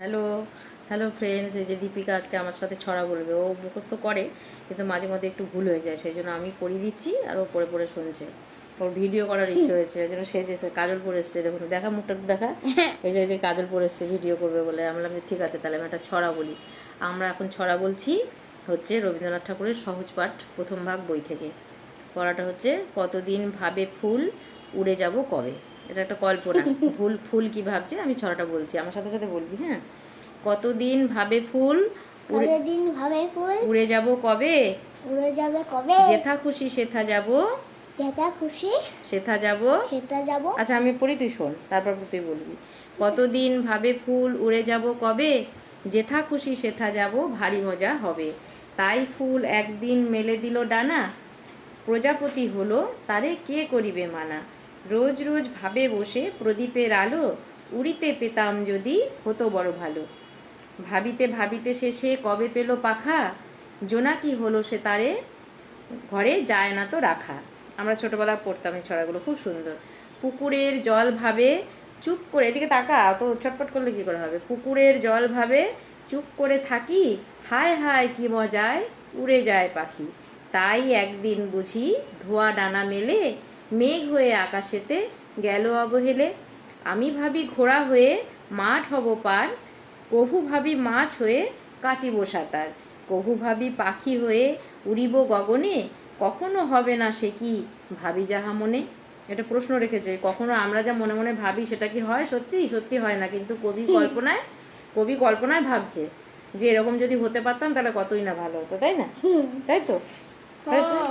Hello hello friends, এই যে দীপিকা আজকে আমার সাথে ছড়া বলবে। ও মুখস্থ করে কিন্তু মাঝে মধ্যে একটু ভুল হয়ে যায়, সেই জন্য আমি পড়িয়ে দিচ্ছি আর ও পড়ে পড়ে শুনছে। ওর ভিডিও করার ইচ্ছে হয়েছে, ওই জন্য সেজেছে, কাজল পরে এসছে। দেখুন, দেখা মুখটা দেখা, এই যে কাজল পরে এসছে ভিডিও করবে বলে। আমরা ঠিক আছে, তাহলে আমি একটা ছড়া বলি। আমরা এখন ছড়া বলছি হচ্ছে রবীন্দ্রনাথ ঠাকুরের সহজ পাঠ প্রথম ভাগ বই থেকে। পড়াটা হচ্ছে, কতদিন ভাবে ফুল উড়ে যাব কবে। এটা একটা কল্পনা। ফুল কি ভাবছে, আমি ছড়াটা বলছি, আমার সাথে সাথে বলবি। হ্যাঁ, কতদিন ভাবে ফুল উড়ে যাব কবে, যেথা খুশি সেথা যাব, সেথা যাব। আচ্ছা, আমি পড়ি, তুই শোন, তারপর তুই বলবি। কতদিন ভাবে ফুল উড়ে যাব কবে, যেথা খুশি সেথা যাব, ভারী মজা হবে। তাই ফুল একদিন মেলে দিল ডানা, প্রজাপতি হলো তারে কে করিবে মানা। রোজ রোজ ভাবে বসে প্রদীপের আলো, উড়িতে পেতাম যদি হতো বড় ভালো। ভাবিতে ভাবিতে শেষে কবে পেল পাখা, জোনাকি হলো সে তারে ঘরে যায় না তো রাখা। আমরা ছোটবেলায় পড়তাম এই ছড়াগুলো, খুব সুন্দর। পুকুরের জল ভাবে চুপ করে, এদিকে তাকা, তো ছটপট করলে কি করে হবে। পুকুরের জল ভাবে চুপ করে থাকি, হায় হায় কি মজায় উড়ে যায় পাখি। তাই একদিন বুঝি ধোয়া ডানা মেলে, মেঘ হয়ে আকাশেতে গেল অবহেলে। আমি ভাবি ঘোড়া হয়ে মাঠ হব পার, কভু ভাবি মাছ হয়ে কাটিব সাঁতার। কভু ভাবি পাখি হয়ে উড়িব গগনে, কখনো হবে না সে কি ভাবি যাহা মনে। এটা প্রশ্ন রেখেছে, কখনো আমরা যা মনে মনে ভাবি সেটা কি হয় সত্যি? সত্যি হয় না, কিন্তু কবি কল্পনায় ভাবছে যে এরকম যদি হতে পারতাম তাহলে কতই না ভালো হতো, তাই না? তাই তো।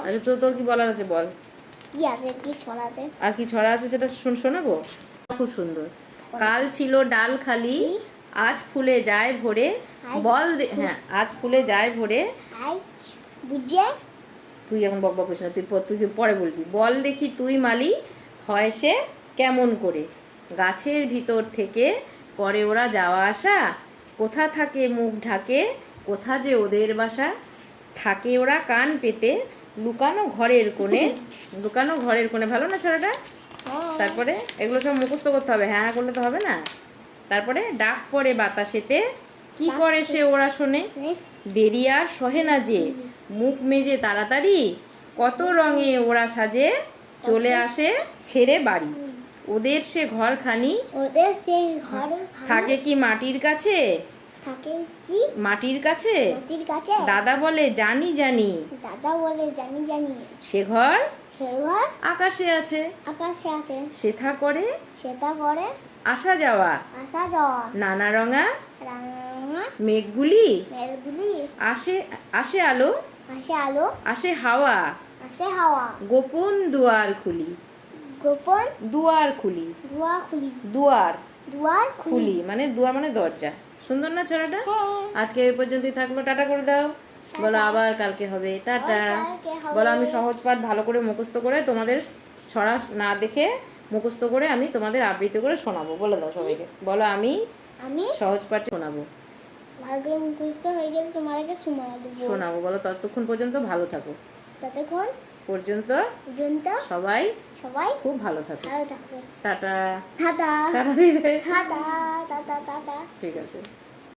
আচ্ছা, তোর কি বলার আছে বল। আর কি ছড়া আছে সেটা শোনাবো। খুব সুন্দর। কাল ছিল ডাল খালি, আজ ফুলে যায় ভরে, বল হ্যাঁ, আজ ফুলে যায় ভরে। তুই এখন বকবক করিস না, তুই পরে বলবি। বল দেখি তুই মালি, হয় সে কেমন করে। গাছের ভিতর থেকে করে ওরা যাওয়া আসা, কোথা থাকে মুখ ঢাকে, কোথা যে ওদের বাসা। থাকে ওরা কান পেতে লুকানো ঘরের কোণে, লুকানো ঘরের কোণে। ভালো না ছড়াটা? তারপরে এগুলো সব মুখস্থ করতে হবে, হ্যাঁ করলে তো হবে না। তারপরে ডাক পড়ে বাতাসেতে, কি করে সে ওরা শোনে। দেরি আর সহে না যে, মুখ মেজে তাড়াতাড়ি, কত রঙে ওরা সাজে, চলে আসে ছেড়ে বাড়ি। ওদের সে ঘরখানি থাকে কি মাটির কাছে, মাটির কাছে। দাদা বলে জানি জানি, সে ঘর আকাশে আছে, সেথা করে আসা যাওয়া, নানা রঙা মেঘগুলি আসে, আসে আলো, আসে হাওয়া, গোপন দুয়ার খুলি, দুয়ার খুলি, দুয়ার খুলি মানে দুয়ার মানে দরজা। সুন্দর না ছড়াটা? আজকে এই পর্যন্তই থাকলো, টাটা করে দাও। বলো আবার কালকে হবে, টাটা। বলো আমি সহজ পাঠ ভালো করে মুখস্থ করে, তোমাদের ছড়া না দেখে মুখস্থ করে আমি তোমাদের আবৃত্তি করে শোনাবো। বলে দাও সবাইকে, বলো আমি সহজ পাঠ শোনাবো। শোনাবো, বলো ততক্ষণ পর্যন্ত ভালো থাকো, ততক্ষণ পর্যন্ত সবাই খুব ভালো থাকো। টাটা, টাটা দিবে, ঠিক আছে।